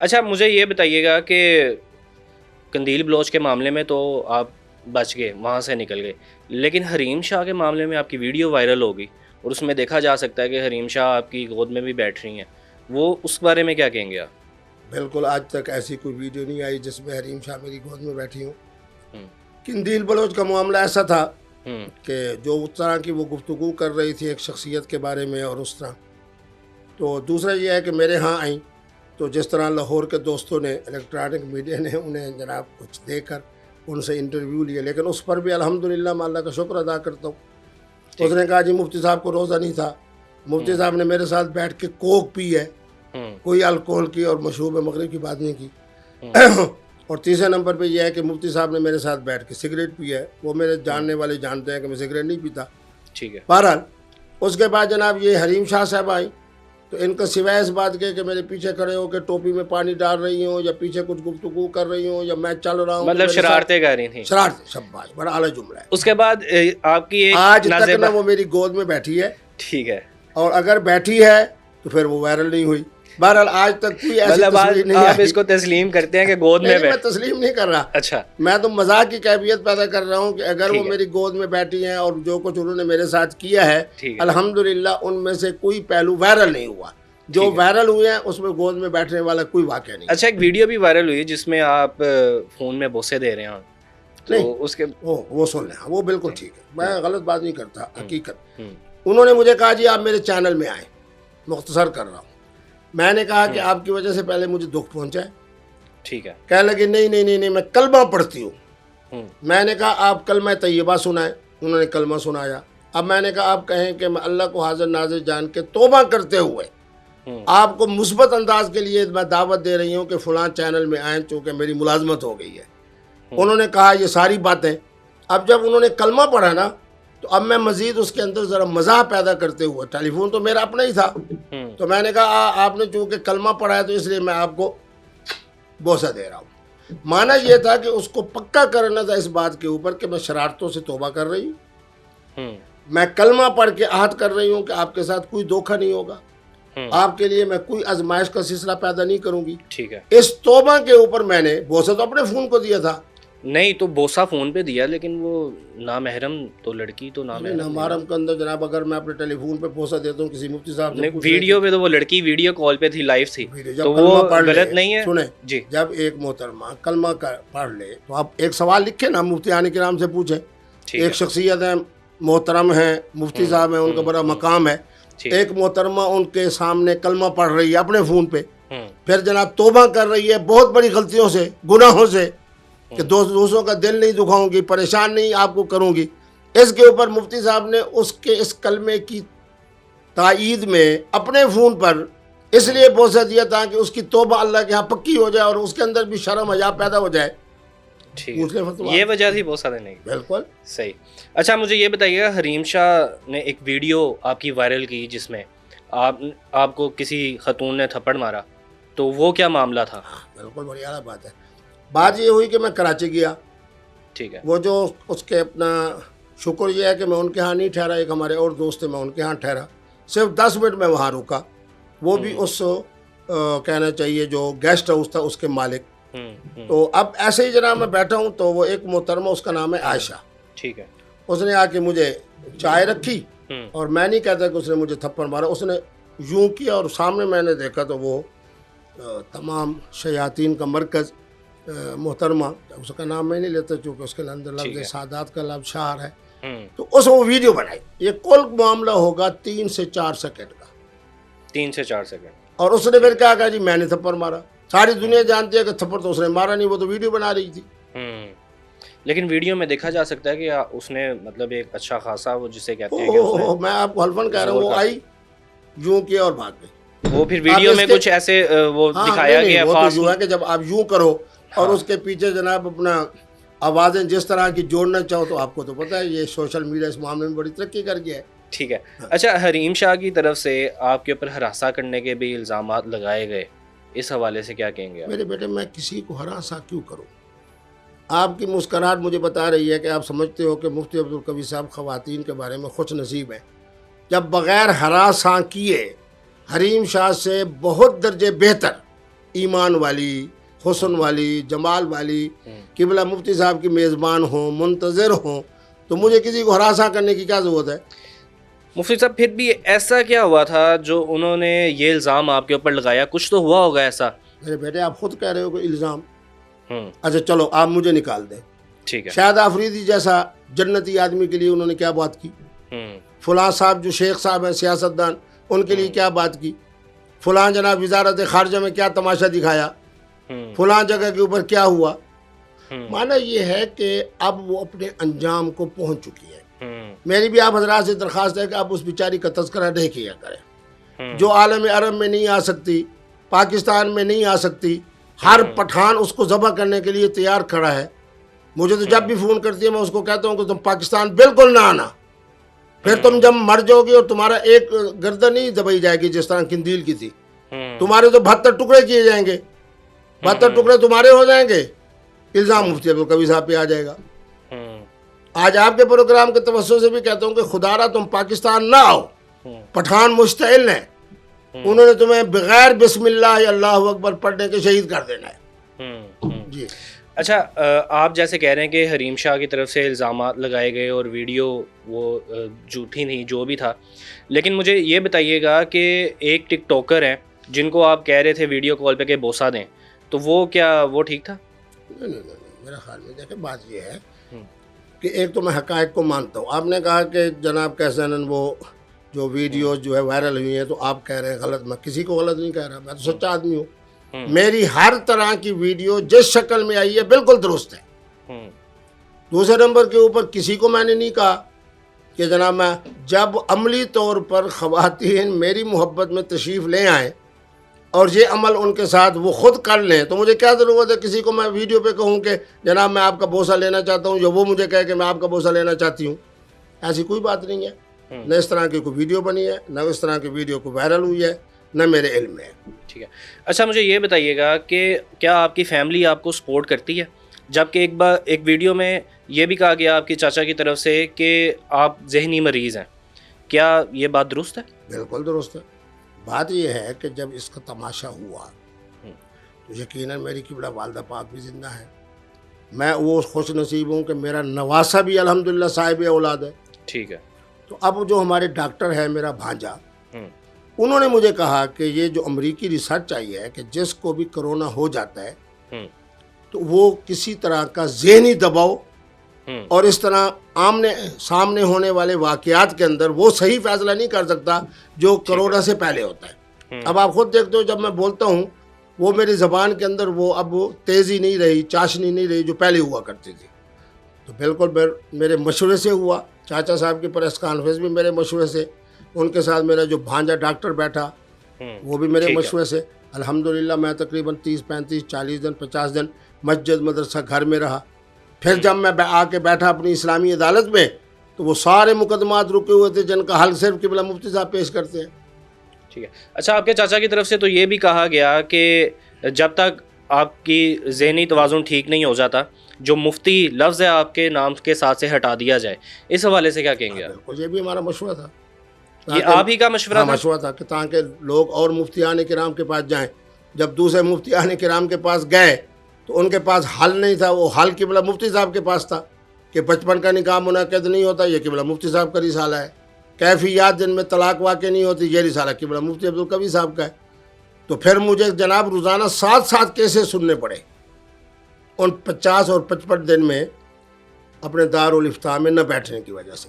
اچھا مجھے یہ بتائیے گا کہ قندیل بلوچ کے معاملے میں تو آپ بچ گئے، وہاں سے نکل گئے، لیکن حریم شاہ کے معاملے میں آپ کی ویڈیو وائرل ہو گئی اور اس میں دیکھا جا سکتا ہے کہ حریم شاہ آپ کی گود میں بھی بیٹھ رہی ہیں، وہ اس بارے میں کیا کہیں گے آپ؟ بالکل آج تک ایسی کوئی ویڈیو نہیں آئی جس میں حریم شاہ میری گود میں بیٹھی ہوں۔ ہوں قندیل بلوچ کا معاملہ ایسا تھا ہوں کہ جو اس طرح کی وہ گفتگو کر رہی تھی ایک شخصیت کے بارے میں اور اس طرح، تو دوسرا یہ ہے کہ میرے ہاں آئیں تو جس طرح لاہور کے دوستوں نے، الیکٹرانک میڈیا نے انہیں جناب کچھ دے کر ان سے انٹرویو لیا، لیکن اس پر بھی الحمدللہ میں اللہ کا شکر ادا کرتا ہوں۔ اس نے کہا جی مفتی صاحب کو روزہ نہیں تھا، مفتی صاحب نے میرے ساتھ بیٹھ کے کوک پی ہے، کوئی الکوہل کی اور مشروب مغرب کی بات نہیں کی۔ اور تیسرے نمبر پہ یہ ہے کہ مفتی صاحب نے میرے ساتھ بیٹھ کے سگریٹ پی ہے، وہ میرے جاننے والے جانتے ہیں کہ میں سگریٹ نہیں پیتا۔ ٹھیک ہے، بہرحال اس کے بعد جناب یہ حریم شاہ صاحب آئی تو ان کا سوائے اس بات کے کہ میرے پیچھے کھڑے ہو کے ٹوپی میں پانی ڈال رہی ہوں یا پیچھے کچھ گفتگو کر رہی ہوں یا میں چل رہا ہوں، مطلب شرارتیں کر رہی تھیں۔ شرارتیں، شاباش، بڑا اعلیٰ جملہ ہے۔ اس کے بعد آپ کی ایک آج تک نازیبہ، نہ وہ میری گود میں بیٹھی ہے، ٹھیک ہے، اور اگر بیٹھی ہے تو پھر وہ وائرل نہیں ہوئی۔ بہرحال آج تک کوئی ایسی مطلب تصویر نہیں آپ آئی۔ اس کو تسلیم کرتے ہیں کہ گود میں نہیں، میں بیٹھ، تسلیم نہیں کر رہا، اچھا میں تو مذاق کی کیفیت پیدا کر رہا ہوں کہ اگر وہ ٹھیک ہے، میری گود میں بیٹھی ہیں اور جو کچھ انہوں نے میرے ساتھ کیا ہے ٹھیک ہے، الحمدللہ ان میں سے کوئی پہلو وائرل نہیں ہوا۔ جو ٹھیک ہے۔ وائرل ہوئے ہیں اس میں گود میں بیٹھنے والا کوئی واقعہ نہیں۔ اچھا ایک ویڈیو بھی وائرل ہوئی جس میں آپ فون میں بوسے دے رہے ہیں، نہیں، تو اس کے وہ سن لیں، وہ بالکل ٹھیک ہے، میں غلط بات نہیں کرتا، حقیقت۔ ہوں، انہوں نے مجھے کہا جی آپ میرے چینل میں آئیں، مختصر کر رہا ہوں۔ میں نے کہا کہ آپ کی وجہ سے پہلے مجھے دکھ پہنچا ہے۔ ٹھیک ہے، کہنے لگے نہیں نہیں نہیں نہیں، میں کلمہ پڑھتی ہوں۔ ہوں، میں نے کہا آپ کلمہ طیبہ سنائیں، انہوں نے کلمہ سنایا۔ اب میں نے کہا آپ کہیں کہ میں اللہ کو حاضر ناظر جان کے توبہ کرتے ہوئے ہوں، آپ کو مثبت انداز کے لیے میں دعوت دے رہی ہوں کہ فلاں چینل میں آئیں چونکہ میری ملازمت ہو گئی ہے۔ انہوں نے کہا یہ ساری باتیں۔ اب جب انہوں نے کلمہ پڑھا نا تو اب میں مزید اس کے اندر ذرا مزاح پیدا کرتے ہوئے، ٹیلی فون تو میرا اپنا ہی تھا، ہوں، تو میں نے کہا آپ نے چونکہ کلمہ پڑھا ہے تو اس لیے میں آپ کو بوسہ دے رہا ہوں۔ معنی یہ تھا کہ اس کو پکا کرنا تھا اس بات کے اوپر کہ میں شرارتوں سے توبہ کر رہی ہوں، ہوں، میں کلمہ پڑھ کے عہد کر رہی ہوں کہ آپ کے ساتھ کوئی دھوکہ نہیں ہوگا، ہوں، آپ کے لیے میں کوئی آزمائش کا سلسلہ پیدا نہیں کروں گی۔ ٹھیک ہے۔ اس توبہ کے اوپر میں نے بوسہ تو اپنے فون کو دیا تھا، نہیں تو بوسا فون پہ دیا، لیکن وہ نامحرم تو لڑکی تو نامحرم نامحرم کے اندر جناب اگر میں اپنے ٹیلی فون پہ بوسہ دیتا ہوں کسی مفتی صاحب سے نہیں، پوچھ لیں ویڈیو پہ تو وہ لڑکی ویڈیو کال پہ تھی، لائیو تھی، جب تو کلمہ وہ پڑھ لے، غلط نہیں ہے؟ سنیں، جی جب ایک محترمہ کلمہ پڑھ لے تو آپ ایک سوال لکھیں نا، مفتیان کرام سے پوچھیں، ٹھیک ایک ہے، شخصیت ہے، محترم ہیں، مفتی صاحب ہیں، ان کا بڑا مقام ہے، ٹھیک، ایک محترمہ ان کے سامنے کلمہ پڑھ رہی ہے اپنے فون پہ، ہوں، پھر جناب توبہ کر رہی ہے بہت بڑی غلطیوں سے، گناہوں سے، کہ دوسروں کا دل نہیں دکھاؤں گی، پریشان نہیں آپ کو کروں گی۔ اس کے اوپر مفتی صاحب نے اس کے اس کلمے کی تائید میں اپنے فون پر اس لیے بوسہ دیا تاکہ اس کی توبہ اللہ کے ہاں پکی ہو جائے اور اس کے اندر بھی شرم حیا پیدا ہو جائے۔ ٹھیک پوچھ لیں ہے، فتویٰ۔ یہ وجہ تھی بوسا دینے کی؟ بالکل صحیح۔ اچھا مجھے یہ بتائیے گا، حریم شاہ نے ایک ویڈیو آپ کی وائرل کی جس میں آپ کو کسی خاتون نے تھپڑ مارا، تو وہ کیا معاملہ تھا؟ بالکل، بڑی اعلیٰ بات ہے۔ بات یہ ہوئی کہ میں کراچی گیا، ٹھیک ہے، وہ جو اس کے اپنا شکر یہ ہے کہ میں ان کے ہاں نہیں ٹھہرا، ایک ہمارے اور دوست تھے، میں ان کے ہاں ٹھہرا، صرف 10 منٹ میں وہاں رکا، وہ بھی اس کہنا چاہیے جو گیسٹ ہاؤس تھا اس کے مالک۔ ہوں، ہوں، تو اب ایسے ہی جناب میں بیٹھا ہوں تو وہ ایک محترمہ، اس کا نام ہے عائشہ، ٹھیک ہے، اس نے آ کے مجھے چائے رکھی، ہوں، اور میں نہیں کہتا کہ اس نے مجھے تھپڑ مارا، اس نے یوں کیا اور سامنے میں نے دیکھا تو وہ تمام شیاطین کا مرکز محترمہ، اس کا نام میں نہیں لیتا چونکہ اس کے اندر ٹھیک ہے، لفظ سعادات کا لفظ شعر ہے، ہوں، تو اس وہ ویڈیو بنائی۔ یہ کل معاملہ ہوگا 3 سے 4 سیکنڈ کا، 3 سے 4 سیکنڈ، اور اس نے پھر کیا کہا جی میں نے تھپڑ مارا۔ ساری دنیا جانتی ہے کہ تھپڑ تو اس نے مارا نہیں، وہ تو ویڈیو بنا رہی تھی۔ ہوں، لیکن ویڈیو میں دیکھا جا سکتا ہے کہ اس نے مطلب ایک اچھا خاصا، وہ جسے کہتے ہیں کہ اس نے میں آپ کو حلفاً کہہ رہا ہوں، وہ آئی یوں کیا اور بھاگ گئی۔ وہ پھر ویڈیو میں کچھ ایسے وہ ہاں، دکھایا نہیں، گیا وہ تو خاص، یوں ہے کہ جب آپ یوں کرو اور اس کے پیچھے جناب اپنا آوازیں جس طرح کی جوڑنا چاہو تو آپ کو تو پتہ ہے یہ سوشل میڈیا اس معاملے میں بڑی ترقی کر گیا ہے۔ ٹھیک ہے۔ اچھا حریم شاہ کی طرف سے آپ کے اوپر ہراساں کرنے کے بھی الزامات لگائے گئے، اس حوالے سے کیا کہیں گے آپ؟ میرے بیٹے میں کسی کو ہراساں کیوں کروں؟ آپ کی مسکراہٹ مجھے بتا رہی ہے کہ آپ سمجھتے ہو کہ مفتی عبدالقوی صاحب خواتین کے بارے میں خوش نصیب ہیں، جب بغیر ہراساں کیے حریم شاہ سے بہت درجے بہتر ایمان والی، حسن والی، جمال والی قبلہ مفتی صاحب کی میزبان ہوں، منتظر ہوں، تو مجھے کسی کو ہراساں کرنے کی کیا ضرورت ہے؟ مفتی صاحب پھر بھی ایسا کیا ہوا تھا جو انہوں نے یہ الزام آپ کے اوپر لگایا؟ کچھ تو ہوا ہوگا ایسا. میرے بیٹے آپ خود کہہ رہے ہو کہ الزام. ہوں اچھا چلو آپ مجھے نکال دیں. ٹھیک ہے. شاہد آفریدی جیسا جنتی آدمی کے لیے انہوں نے کیا بات کی؟ فلاں صاحب جو شیخ صاحب ہیں سیاستدان، ان کے لیے کیا بات کی؟ فلاں جناب وزارت خارجہ میں کیا تماشا دکھایا؟ فلاں جگہ کے اوپر کیا ہوا؟ معنی یہ ہے کہ اب وہ اپنے انجام کو پہنچ چکی ہے. میری بھی آپ حضرات سے درخواست ہے کہ آپ اس بیچاری کا تذکرہ نہیں کیا کریں، جو عالم عرب میں نہیں آ سکتی، پاکستان میں نہیں آ سکتی. ہر پٹھان اس کو ذبح کرنے کے لیے تیار کھڑا ہے. مجھے تو جب بھی فون کرتی ہے میں اس کو کہتا ہوں کہ تم پاکستان بالکل نہ آنا، پھر تم جب مر جاؤ گی اور تمہارا ایک گردن نہیں دبائی جائے گی جس طرح قندیل کی تھی، تمہارے تو 72 ٹکڑے کیے جائیں گے، 72 ٹکڑے تمہارے ہو جائیں گے. الزام مفتی عبدالقوی صاحب پہ آ جائے گا. آج آپ کے پروگرام کے توسط سے بھی کہتا ہوں کہ خدا را تم پاکستان نہ آؤ، پٹھان مشتعل ہیں، انہوں نے تمہیں بغیر بسم اللہ اللہ اکبر پڑھنے کے شہید کر دینا ہے. جی اچھا، آپ جیسے کہہ رہے ہیں کہ حریم شاہ کی طرف سے الزامات لگائے گئے اور ویڈیو وہ جھوٹی نہیں جو بھی تھا، لیکن مجھے یہ بتائیے گا کہ ایک ٹک ٹاکر ہیں جن کو آپ کہہ رہے تھے ویڈیو کال پہ کہ بوسہ دیں، تو وہ کیا وہ ٹھیک تھا؟ نہیں، میرا خیال میں دیکھیں بات یہ ہے کہ ایک تو میں حقائق کو مانتا ہوں. آپ نے کہا کہ جناب کیسن وہ جو ویڈیوز جو ہے وائرل ہوئی ہیں تو آپ کہہ رہے ہیں غلط. میں کسی کو غلط نہیں کہہ رہا، میں تو سچا آدمی ہوں. میری ہر طرح کی ویڈیو جس شکل میں آئی ہے بالکل درست ہے. دوسرے نمبر کے اوپر کسی کو میں نے نہیں کہا کہ جناب میں جب عملی طور پر خواتین میری محبت میں تشریف لے آئیں اور یہ عمل ان کے ساتھ وہ خود کر لیں تو مجھے کیا ضرورت ہے کسی کو میں ویڈیو پہ کہوں کہ جناب میں آپ کا بوسہ لینا چاہتا ہوں، جو وہ مجھے کہے کہ میں آپ کا بوسہ لینا چاہتی ہوں. ایسی کوئی بات نہیں ہے. نہ اس طرح کی کوئی ویڈیو بنی ہے، نہ اس طرح کی ویڈیو کو وائرل ہوئی ہے، نہ میرے علم میں ہے. ٹھیک ہے. اچھا مجھے یہ بتائیے گا کہ کیا آپ کی فیملی آپ کو سپورٹ کرتی ہے؟ جبکہ ایک ویڈیو میں یہ بھی کہا گیا آپ کی چاچا کی طرف سے کہ آپ ذہنی مریض ہیں، کیا یہ بات درست ہے؟ بالکل درست ہے. بات یہ ہے کہ جب اس کا تماشا ہوا تو یقیناً میری قبلہ والدہ پاک بھی زندہ ہے. میں وہ خوش نصیب ہوں کہ میرا نواسا بھی الحمدللہ صاحب اولاد ہے. ٹھیک ہے. تو اب جو ہمارے ڈاکٹر ہے میرا بھانجا، انہوں نے مجھے کہا کہ یہ جو امریکی ریسرچ آئی ہے کہ جس کو بھی کرونا ہو جاتا ہے تو وہ کسی طرح کا ذہنی دباؤ اور اس طرح آمنے سامنے ہونے والے واقعات کے اندر وہ صحیح فیصلہ نہیں کر سکتا جو کرونا سے پہلے ہوتا ہے. اب آپ خود دیکھتے ہو جب میں بولتا ہوں وہ میری زبان کے اندر وہ اب تیزی نہیں رہی، چاشنی نہیں رہی جو پہلے ہوا کرتی تھی. تو بالکل میرے مشورے سے ہوا. چاچا صاحب کی پریس کانفرنس بھی میرے مشورے سے، ان کے ساتھ میرا جو بھانجا ڈاکٹر بیٹھا وہ بھی میرے مشورے سے. الحمدللہ میں تقریباً 30 35 40 دن 50 دن مسجد مدرسہ گھر میں رہا. پھر جب میں آ کے بیٹھا اپنی اسلامی عدالت میں تو وہ سارے مقدمات رکے ہوئے تھے جن کا حل صرف قبلہ مفتی صاحب پیش کرتے ہیں. ٹھیک ہے. اچھا آپ کے چاچا کی طرف سے تو یہ بھی کہا گیا کہ جب تک آپ کی ذہنی توازن ٹھیک نہیں ہو جاتا جو مفتی لفظ ہے آپ کے نام کے ساتھ سے ہٹا دیا جائے. اس حوالے سے کیا کہیں گے آپ؟ بالکل یہ بھی ہمارا مشورہ تھا. یہ آپ ہی کا مشورہ تھا؟ مشورہ تھا کہ تاکہ لوگ اور مفتیان کرام کے پاس جائیں. جب دوسرے مفتیان کرام کے پاس گئے تو ان کے پاس حل نہیں تھا، وہ حل قبلہ مفتی صاحب کے پاس تھا کہ 55 کا نکاح منعقد نہیں ہوتا، یہ قبلہ مفتی صاحب کا رسالہ ہے. کیفیات جن میں طلاق واقع نہیں ہوتی، یہ رسالہ قبلہ مفتی عبدالقوی صاحب کا ہے. تو پھر مجھے جناب روزانہ 7 کیسے سننے پڑے ان 50 اور 55 دن میں اپنے دارالفتاء میں نہ بیٹھنے کی وجہ سے.